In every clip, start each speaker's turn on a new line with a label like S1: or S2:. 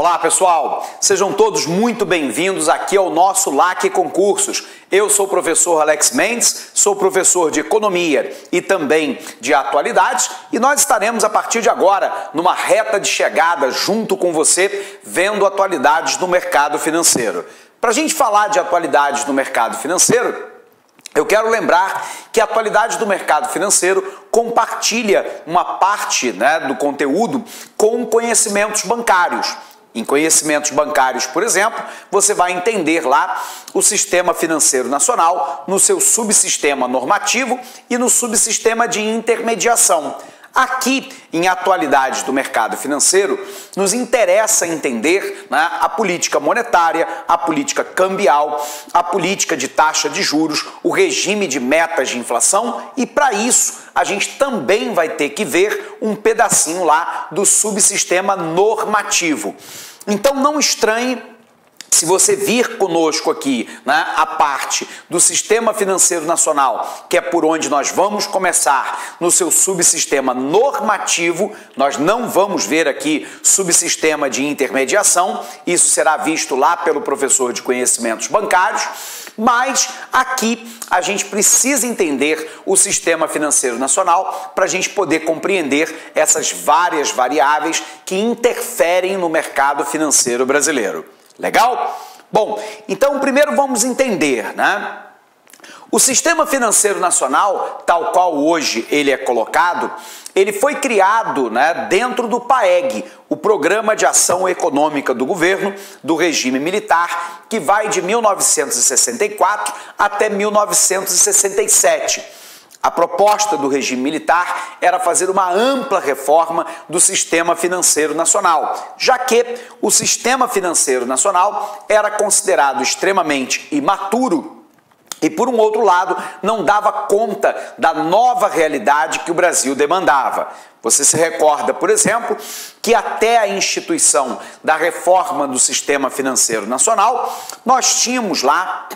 S1: Olá pessoal, sejam todos muito bem-vindos aqui ao nosso LAC Concursos. Eu sou o professor Alex Mendes, sou professor de Economia e também de Atualidades e nós estaremos a partir de agora numa reta de chegada junto com você, vendo atualidades no mercado financeiro. Para a gente falar de atualidades no mercado financeiro, eu quero lembrar que a atualidade do mercado financeiro compartilha uma parte do conteúdo com conhecimentos bancários. Em conhecimentos bancários, por exemplo, você vai entender lá o Sistema Financeiro Nacional no seu subsistema normativo e no subsistema de intermediação. Aqui, em atualidades do mercado financeiro, nos interessa entender a política monetária, a política cambial, a política de taxa de juros, o regime de metas de inflação e, para isso, a gente também vai ter que ver um pedacinho lá do subsistema normativo. Então, não estranhe se você vir conosco aqui a parte do Sistema Financeiro Nacional, que é por onde nós vamos começar no seu subsistema normativo, nós não vamos ver aqui subsistema de intermediação, isso será visto lá pelo professor de conhecimentos bancários, mas aqui a gente precisa entender o Sistema Financeiro Nacional para a gente poder compreender essas várias variáveis que interferem no mercado financeiro brasileiro. Legal? Bom, então primeiro vamos entender, O Sistema Financeiro Nacional, tal qual hoje ele é colocado, ele foi criado dentro do PAEG, o Programa de Ação Econômica do Governo do Regime Militar, que vai de 1964 até 1967. A proposta do regime militar era fazer uma ampla reforma do sistema financeiro nacional, já que o sistema financeiro nacional era considerado extremamente imaturo e, por um outro lado, não dava conta da nova realidade que o Brasil demandava. Você se recorda, por exemplo, que até a instituição da reforma do sistema financeiro nacional, nós tínhamos lá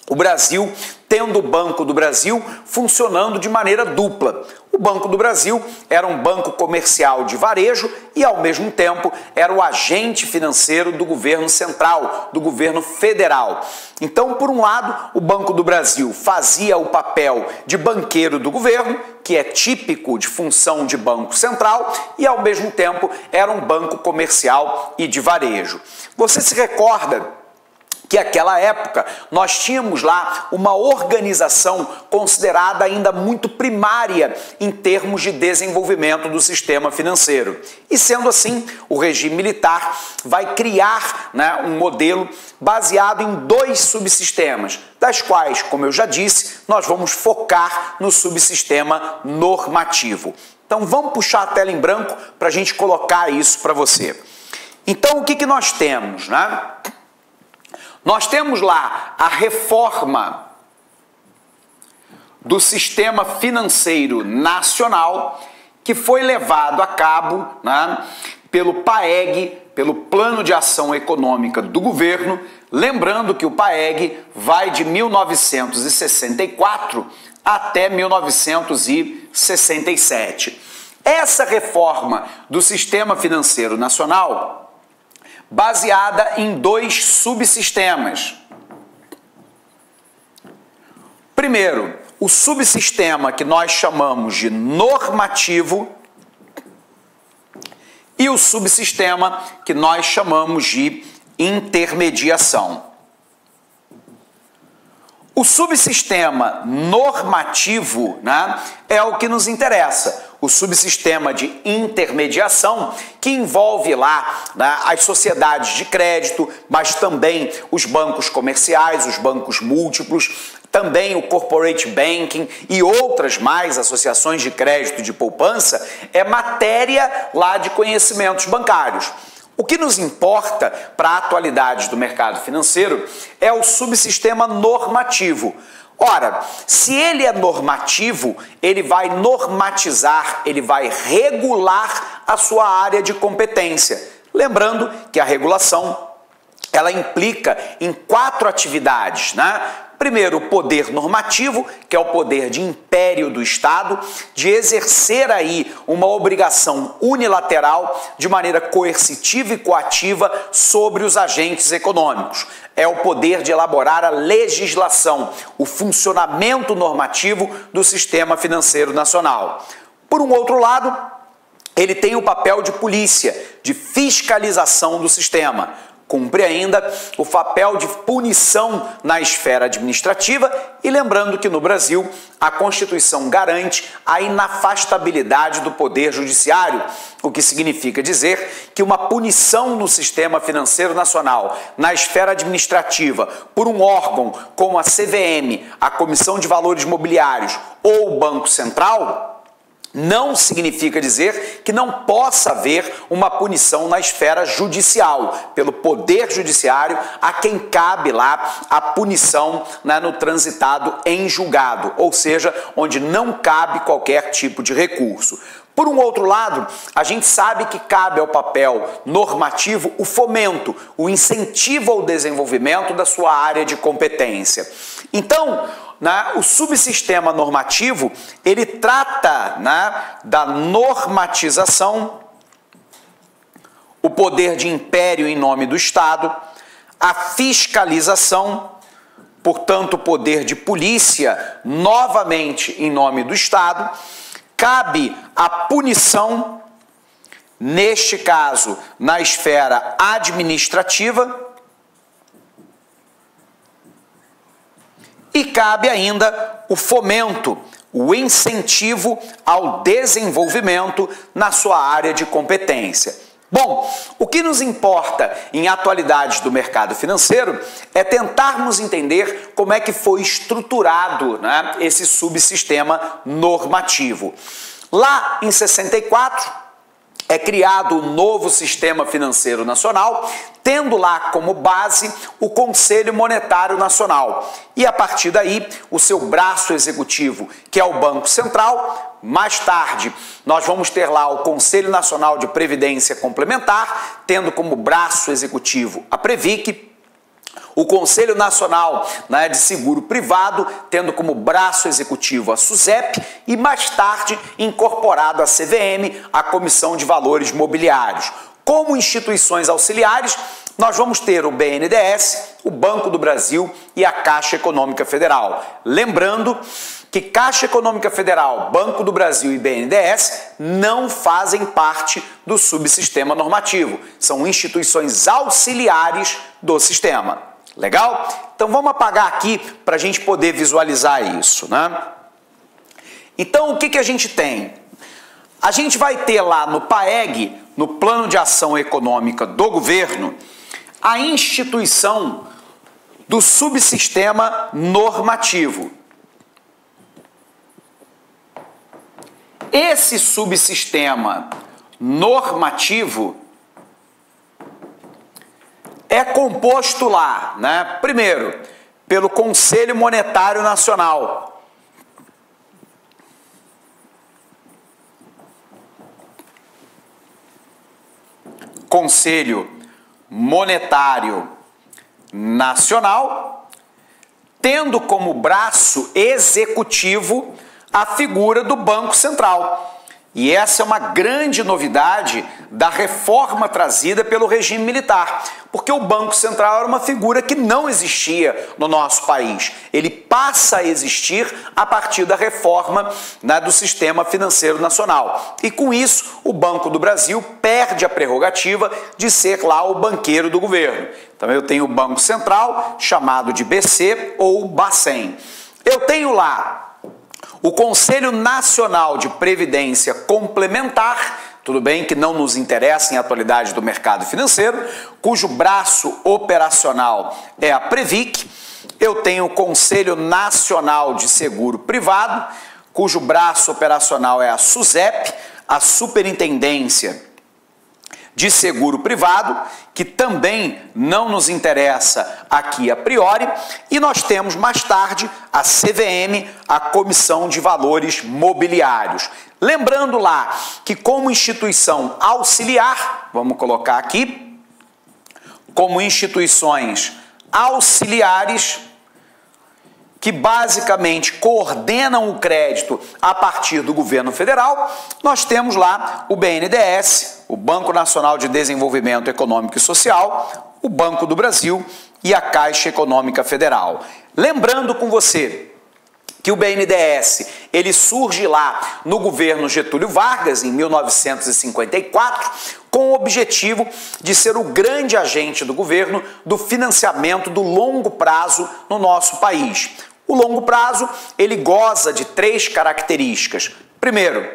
S1: o Brasil tendo o Banco do Brasil funcionando de maneira dupla. O Banco do Brasil era um banco comercial de varejo e, ao mesmo tempo, era o agente financeiro do governo central, do governo federal. Então, por um lado, o Banco do Brasil fazia o papel de banqueiro do governo, que é típico de função de banco central, e, ao mesmo tempo, era um banco comercial e de varejo. Você se recorda que naquela época nós tínhamos lá uma organização considerada ainda muito primária em termos de desenvolvimento do sistema financeiro. E sendo assim, o regime militar vai criar um modelo baseado em dois subsistemas, das quais, como eu já disse, nós vamos focar no subsistema normativo. Então vamos puxar a tela em branco para a gente colocar isso para você. Então o que nós temos, Nós temos lá a reforma do sistema financeiro nacional que foi levado a cabo pelo PAEG, pelo Plano de Ação Econômica do Governo, lembrando que o PAEG vai de 1964 até 1967. Essa reforma do sistema financeiro nacional baseada em dois subsistemas. Primeiro, o subsistema que nós chamamos de normativo e o subsistema que nós chamamos de intermediação. O subsistema normativo é o que nos interessa. O subsistema de intermediação, que envolve lá as sociedades de crédito, mas também os bancos comerciais, os bancos múltiplos, também o corporate banking e outras mais associações de crédito e de poupança, é matéria lá de conhecimentos bancários. O que nos importa para a atualidade do mercado financeiro é o subsistema normativo. Ora, se ele é normativo, ele vai normatizar, ele vai regular a sua área de competência. Lembrando que a regulação, ela implica em 4 atividades, Primeiro, o poder normativo, que é o poder de império do Estado, de exercer aí uma obrigação unilateral de maneira coercitiva e coativa sobre os agentes econômicos. É o poder de elaborar a legislação, o funcionamento normativo do sistema financeiro nacional. Por um outro lado, ele tem o papel de polícia, de fiscalização do sistema. Cumpre ainda o papel de punição na esfera administrativa e lembrando que no Brasil a Constituição garante a inafastabilidade do Poder Judiciário, o que significa dizer que uma punição no sistema financeiro nacional, na esfera administrativa, por um órgão como a CVM, a Comissão de Valores Mobiliários ou o Banco Central, não significa dizer que não possa haver uma punição na esfera judicial, pelo Poder Judiciário, a quem cabe lá a punição, né, no transitado em julgado, ou seja, onde não cabe qualquer tipo de recurso. Por um outro lado, a gente sabe que cabe ao papel normativo o fomento, o incentivo ao desenvolvimento da sua área de competência. Então, o subsistema normativo, ele trata da normatização, o poder de império em nome do Estado, a fiscalização, portanto, o poder de polícia, novamente em nome do Estado, cabe a punição, neste caso, na esfera administrativa, e cabe ainda o fomento, o incentivo ao desenvolvimento na sua área de competência. Bom, o que nos importa em atualidades do mercado financeiro é tentarmos entender como é que foi estruturado, esse subsistema normativo. Lá em 64, é criado o novo Sistema Financeiro Nacional, tendo lá como base o Conselho Monetário Nacional. E a partir daí, o seu braço executivo, que é o Banco Central. Mais tarde, nós vamos ter lá o Conselho Nacional de Previdência Complementar, tendo como braço executivo a Previc. O Conselho Nacional de Seguro Privado, tendo como braço executivo a SUSEP e mais tarde incorporado a CVM, a Comissão de Valores Mobiliários. Como instituições auxiliares, nós vamos ter o BNDES, o Banco do Brasil e a Caixa Econômica Federal. Lembrando que Caixa Econômica Federal, Banco do Brasil e BNDES não fazem parte do subsistema normativo, são instituições auxiliares do sistema. Legal? Então vamos apagar aqui para a gente poder visualizar isso, Então o que a gente tem? A gente vai ter lá no PAEG, no Plano de Ação Econômica do Governo, a instituição do subsistema normativo. Esse subsistema normativo é composto lá, primeiro, pelo Conselho Monetário Nacional. Conselho Monetário Nacional, tendo como braço executivo a figura do Banco Central. E essa é uma grande novidade da reforma trazida pelo regime militar, porque o Banco Central era uma figura que não existia no nosso país. Ele passa a existir a partir da reforma do Sistema Financeiro Nacional. E com isso, o Banco do Brasil perde a prerrogativa de ser lá o banqueiro do governo. Então eu tenho o Banco Central, chamado de BC ou Bacen. Eu tenho lá o Conselho Nacional de Previdência Complementar, tudo bem que não nos interessa em atualidade do mercado financeiro, cujo braço operacional é a Previc. Eu tenho o Conselho Nacional de Seguro Privado, cujo braço operacional é a SUSEP, a Superintendência de Seguro Privado, que também não nos interessa aqui a priori, e nós temos mais tarde a CVM, a Comissão de Valores Mobiliários. Lembrando lá que como instituição auxiliar, vamos colocar aqui, como instituições auxiliares, que basicamente coordenam o crédito a partir do governo federal, nós temos lá o BNDES, o Banco Nacional de Desenvolvimento Econômico e Social, o Banco do Brasil e a Caixa Econômica Federal. Lembrando com você que o BNDES, ele surge lá no governo Getúlio Vargas, em 1954, com o objetivo de ser o grande agente do governo do financiamento do longo prazo no nosso país. O longo prazo, ele goza de 3 características. Primeiro,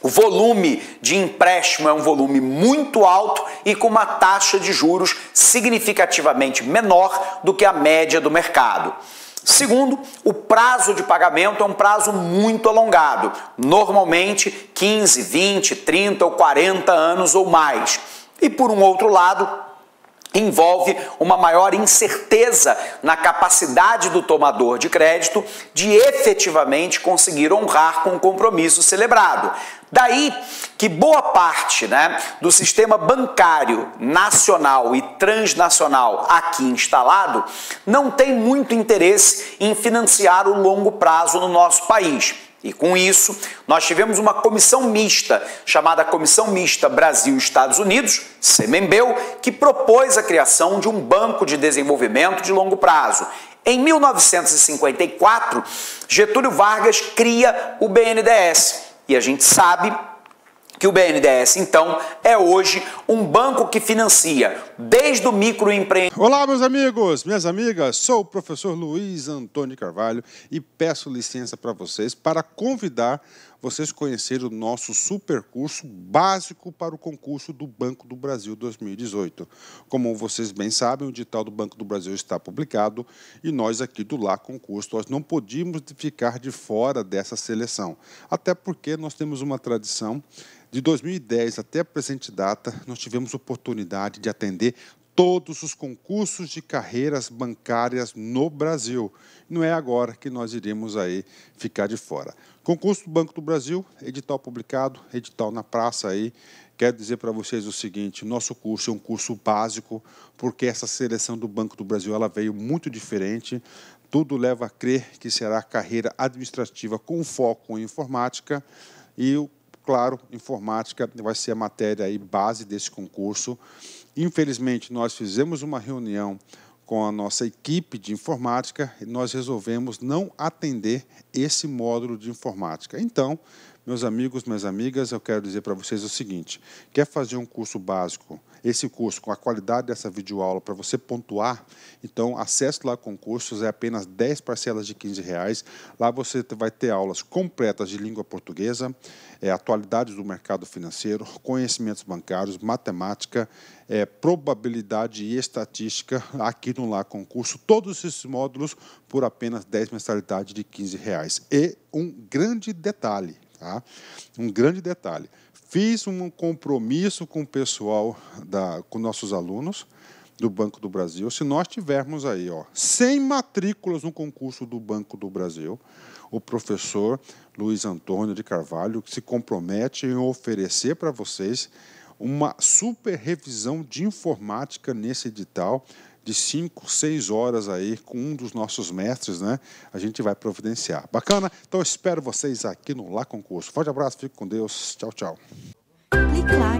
S1: o volume de empréstimo é um volume muito alto e com uma taxa de juros significativamente menor do que a média do mercado. Segundo, o prazo de pagamento é um prazo muito alongado, normalmente 15, 20, 30 ou 40 anos ou mais. E por um outro lado, envolve uma maior incerteza na capacidade do tomador de crédito de efetivamente conseguir honrar com o compromisso celebrado. Daí que boa parte, do sistema bancário nacional e transnacional aqui instalado não tem muito interesse em financiar o longo prazo no nosso país. E com isso, nós tivemos uma comissão mista, chamada Comissão Mista Brasil-Estados Unidos, CMEMBEU, que propôs a criação de um banco de desenvolvimento de longo prazo. Em 1954, Getúlio Vargas cria o BNDES. E a gente sabe que o BNDES, então, é hoje um banco que financia desde o microempreendimento.
S2: Olá, meus amigos, minhas amigas, sou o professor Luiz Antônio de Carvalho e peço licença para vocês para convidar vocês a conhecerem o nosso super curso básico para o concurso do Banco do Brasil 2018. Como vocês bem sabem, o edital do Banco do Brasil está publicado e nós aqui do Lá Concurso nós não podíamos ficar de fora dessa seleção, até porque nós temos uma tradição. De 2010 até a presente data, nós tivemos oportunidade de atender todos os concursos de carreiras bancárias no Brasil. Não é agora que nós iremos aí ficar de fora. Concurso do Banco do Brasil, edital publicado, edital na praça aí. Quero dizer para vocês o seguinte, nosso curso é um curso básico, porque essa seleção do Banco do Brasil ela veio muito diferente. Tudo leva a crer que será carreira administrativa com foco em informática e claro, informática vai ser a matéria aí base desse concurso. Infelizmente, nós fizemos uma reunião com a nossa equipe de informática e nós resolvemos não atender esse módulo de informática. Então, meus amigos, minhas amigas, eu quero dizer para vocês o seguinte, quer fazer um curso básico, esse curso com a qualidade dessa videoaula para você pontuar, então acesse lá concursos, é apenas 10 parcelas de R$15. Lá você vai ter aulas completas de língua portuguesa, atualidades do mercado financeiro, conhecimentos bancários, matemática, probabilidade e estatística aqui no Lá Concurso, todos esses módulos por apenas 10 mensalidades de R$15. E um grande detalhe, tá? Um grande detalhe. Fiz um compromisso com o pessoal, com nossos alunos do Banco do Brasil. Se nós tivermos aí 100 matrículas no concurso do Banco do Brasil, o professor Luiz Antônio de Carvalho se compromete em oferecer para vocês uma super revisão de informática nesse edital, de 5, 6 horas aí com um dos nossos mestres, A gente vai providenciar. Bacana? Então eu espero vocês aqui no Lá Concurso. Forte abraço, fique com Deus. Tchau, tchau.
S3: Clique lá.